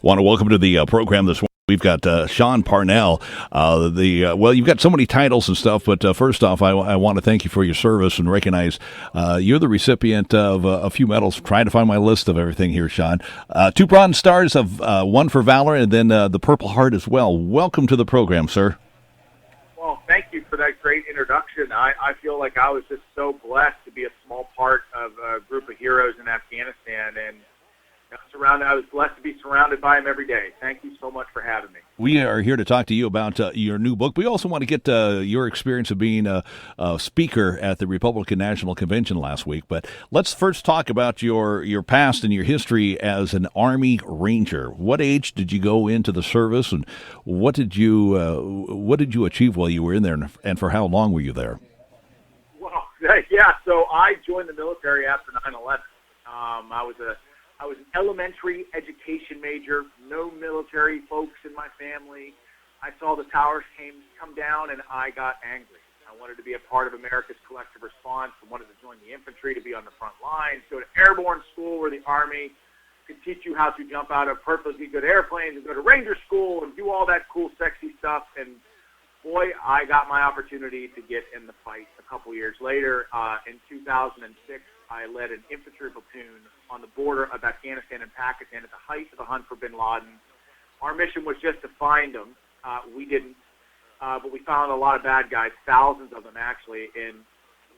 Want to welcome to the program this morning. We've got Sean Parnell. Well, you've got so many titles and stuff, but first off, I want to thank you for your service and recognize you're the recipient of a few medals. Trying to find my list of everything here, Sean. Two Bronze Stars, of one for Valor, and then the Purple Heart as well. Welcome to the program, sir. Well, thank you for that great introduction. I feel like I was just so blessed to be a small part of a group of heroes in Afghanistan, and I was blessed to be surrounded by them every day. Thank you so much for having me. We are here to talk to you about your new book. We also want to get your experience of being a speaker at the Republican National Convention last week. But let's first talk about your past and your history as an Army Ranger. What age did you go into the service, and what did you achieve while you were in there, and for how long were you there? Well, yeah. So I joined the military after 9/11. I was an elementary education major, no military folks in my family. I saw the towers come down, and I got angry. I wanted to be a part of America's collective response. I wanted to join the infantry, to be on the front lines, go to airborne school where the Army could teach you how to jump out of perfectly good airplanes, and go to Ranger school and do all that cool, sexy stuff. And boy, I got my opportunity to get in the fight a couple years later. In 2006, I led an infantry platoon on the border of Afghanistan and Pakistan at the height of the hunt for bin Laden. Our mission was just to find them. We didn't, but we found a lot of bad guys, thousands of them actually, and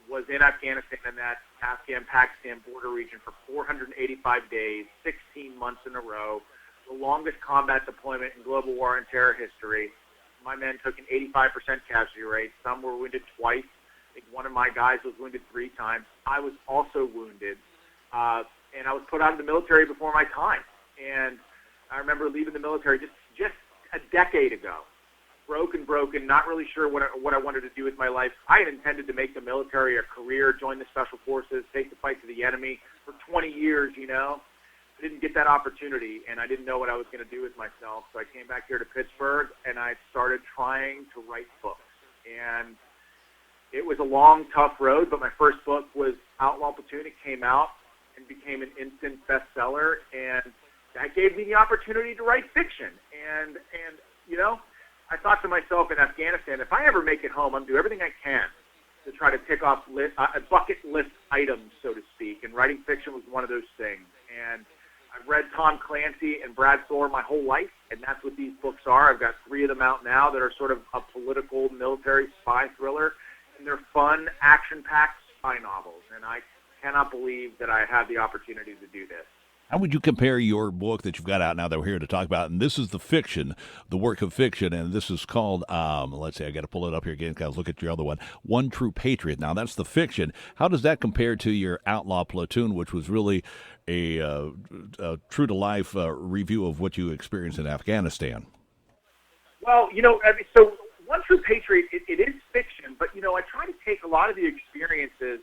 was in Afghanistan and that Afghan-Pakistan border region for 485 days, 16 months in a row, the longest combat deployment in global war and terror history. My men took an 85% casualty rate. Some were wounded twice. I think one of my guys was wounded 3 times. I was also wounded, and I was put out of the military before my time. And I remember leaving the military just a decade ago, broken, not really sure what I wanted to do with my life. I had intended to make the military a career, join the special forces, take the fight to the enemy for 20 years, I didn't get that opportunity, and I didn't know what I was going to do with myself. So I came back here to Pittsburgh, and I started trying to write books. And it was a long, tough road, but my first book was Outlaw, Platoon. It came out and became an instant bestseller, and that gave me the opportunity to write fiction. And I thought to myself in Afghanistan, if I ever make it home, I'm going to do everything I can to try to tick off bucket list items, so to speak, and writing fiction was one of those things. And I've read Tom Clancy and Brad Thor my whole life, and that's what these books are. I've got 3 of them out now that are sort of a political military spy thriller. And they're fun, action-packed spy novels, and I cannot believe that I had the opportunity to do this. How would you compare your book that you've got out now that we're here to talk about? And this is the fiction, the work of fiction, and this is called, let's see, I got to pull it up here again, guys. Look at your other one, One True Patriot. Now, that's the fiction. How does that compare to your Outlaw Platoon, which was really a true-to-life review of what you experienced in Afghanistan? Well, so One True Patriot, it is fiction, but, I try to take a lot of the experiences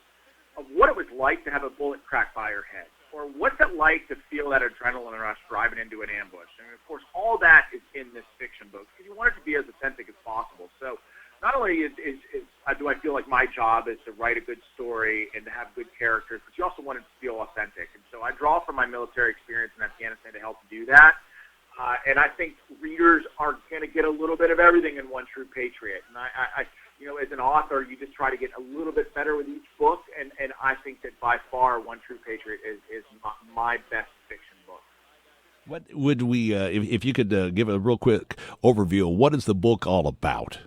of what it was like to have a bullet crack by your head, or what's it like to feel that adrenaline rush driving into an ambush. And, of course, all that is in this fiction book, because you want it to be as authentic as possible. So not only do I feel like my job is to write a good story and to have good characters, but you also want it to feel authentic. And so I draw from my military experience in Afghanistan to help do that. And I think readers are going to get a little bit of everything in One True Patriot. And I as an author, you just try to get a little bit better with each book. And I think that by far One True Patriot is my best fiction book. What would we, if you could give a real quick overview, what is the book all about?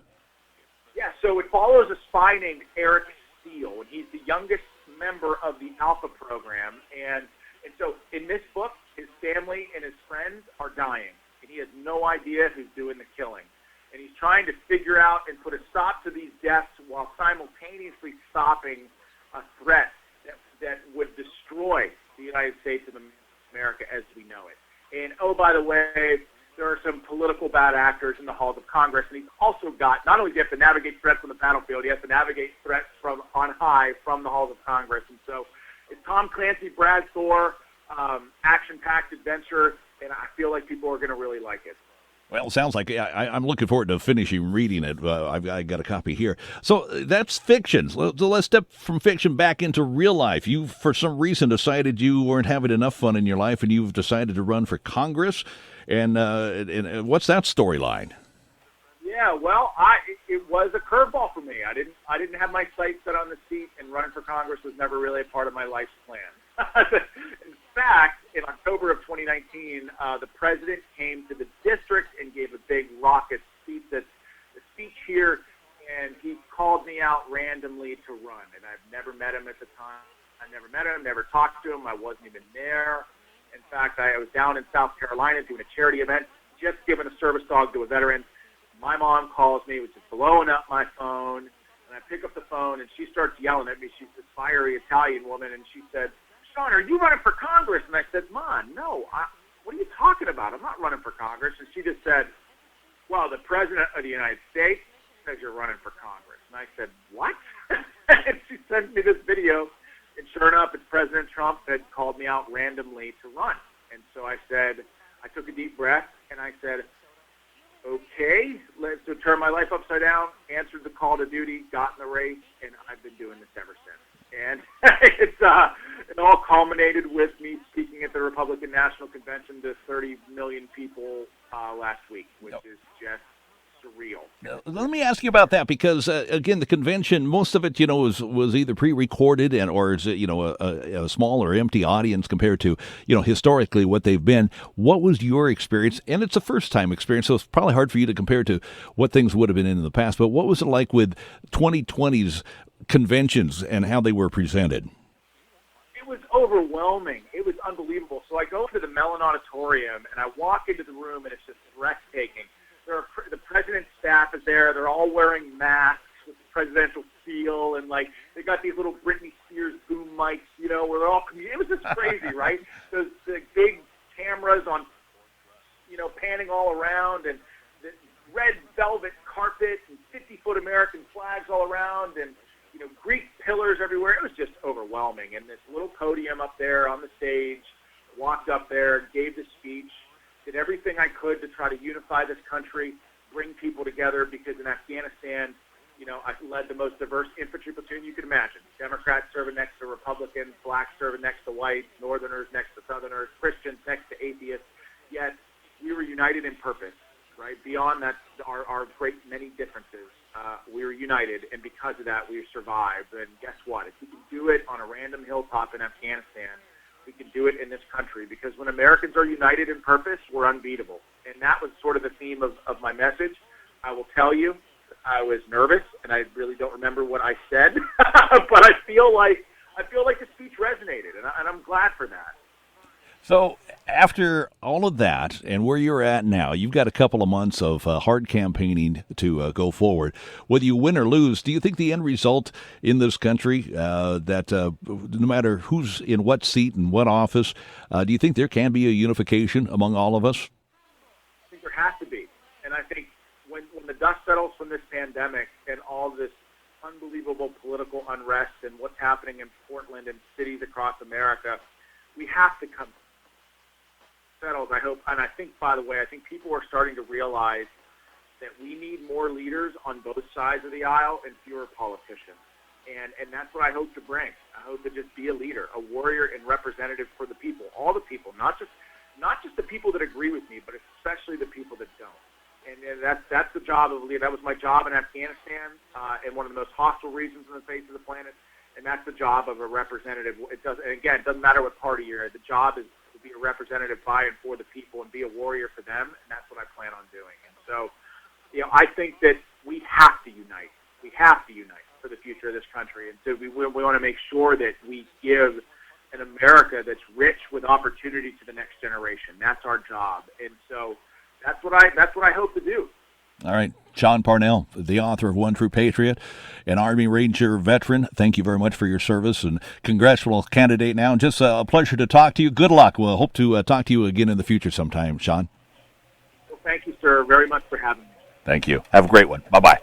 Yeah, so it follows a spy named Eric Steele, and he's the youngest member of the Alpha program. And so in this book, his family and his friends are dying, and he has no idea who's doing the killing. And he's trying to figure out and put a stop to these deaths while simultaneously stopping a threat that would destroy the United States of America as we know it. And, oh, by the way, there are some political bad actors in the halls of Congress, and he's also got, not only do you have to navigate threats on the battlefield, you have to navigate threats from on high from the halls of Congress. And so it's Tom Clancy, Brad Thor, action-packed adventure, and I feel like people are going to really like it. Well, it sounds like I'm looking forward to finishing reading it. I got a copy here. So that's fiction. So let's step from fiction back into real life. You, for some reason, decided you weren't having enough fun in your life, and you've decided to run for Congress. and what's that storyline? Yeah, well, it was a curveball for me. I didn't have my sights set on the seat, and running for Congress was never really a part of my life's plan. In fact, in October of 2019, the president came to the district and gave a big raucous speech. The speech here, and he called me out randomly to run. And I've never met him at the time. I never met him, never talked to him. I wasn't even there. In fact, I was down in South Carolina doing a charity event, just giving a service dog to a veteran. My mom calls me, was just blowing up my phone, and I pick up the phone, and she starts yelling at me. She's this fiery Italian woman, and she said, "Sean, are you running for Congress?" And I said, "Mom, no, what are you talking about? I'm not running for Congress." And she just said, "Well, the President of the United States says you're running for Congress." And I said, "What?" And she sent me this video, and sure enough, it's President Trump had called me out randomly to run. And so I said, I took a deep breath, and I said, okay, let's turn my life upside down, answered the call to duty, got in the race, and I've been doing this ever since. And it all culminated with me speaking at the Republican National Convention to 30 million people last week, which is just surreal. Let me ask you about that because, again, the convention, most of it, was either pre-recorded or is it, a small or empty audience compared to, historically what they've been. What was your experience? And it's a first-time experience, so it's probably hard for you to compare to what things would have been in the past. But what was it like with 2020's conventions and how they were presented? It was overwhelming. It was unbelievable. So I go to the Mellon Auditorium, and I walk into the room, and it's just breathtaking. The president's staff is there. They're all wearing masks with the presidential seal, and they got these little Britney Spears boom mics, where they're all. It was just crazy, right? The big cameras on, panning all around, and the red velvet carpet, and 50-foot American flags all around, and Greek pillars everywhere. It was just overwhelming. And this little podium up there on the stage, walked up there, gave the speech. Did everything I could to try to unify this country, bring people together, because in Afghanistan, I led the most diverse infantry platoon you could imagine. Democrats serving next to Republicans, blacks serving next to whites, Northerners next to Southerners, Christians next to atheists. Yet we were united in purpose, right? Beyond that, our great many differences, we were united, and because of that, we survived. And guess what? If we can do it on a random hilltop in Afghanistan, we can do it in this country, because when Americans are united in purpose, we're unbeatable. And that was sort of the theme of my message. I will tell you, I was nervous, and I really don't remember what I said, but I feel like the speech resonated, and I'm glad for that. So after all of that and where you're at now, you've got a couple of months of hard campaigning to go forward. Whether you win or lose, do you think the end result in this country, that no matter who's in what seat and what office, do you think there can be a unification among all of us? I think there has to be. And I think when the dust settles from this pandemic and all this unbelievable political unrest and what's happening in Portland and cities across America, we have to come settled, I hope. And I think, by the way, I think people are starting to realize that we need more leaders on both sides of the aisle and fewer politicians. And that's what I hope to bring. I hope to just be a leader, a warrior and representative for the people, all the people, not just the people that agree with me, but especially the people that don't. And that's the job of a leader. That was my job in Afghanistan, in one of the most hostile regions on the face of the planet. And that's the job of a representative. It doesn't matter what party you're in. The job is to be a representative by and for the people and be a warrior for them, and that's what I plan on doing. And so, I think that we have to unite. We have to unite for the future of this country. And so we want to make sure that we give an America that's rich with opportunity to the next generation. That's our job. And so that's what I hope to do. All right. Sean Parnell, the author of One True Patriot, an Army Ranger veteran. Thank you very much for your service and congressional candidate now. Just a pleasure to talk to you. Good luck. We'll hope to talk to you again in the future sometime, Sean. Well, thank you, sir, very much for having me. Thank you. Have a great one. Bye-bye.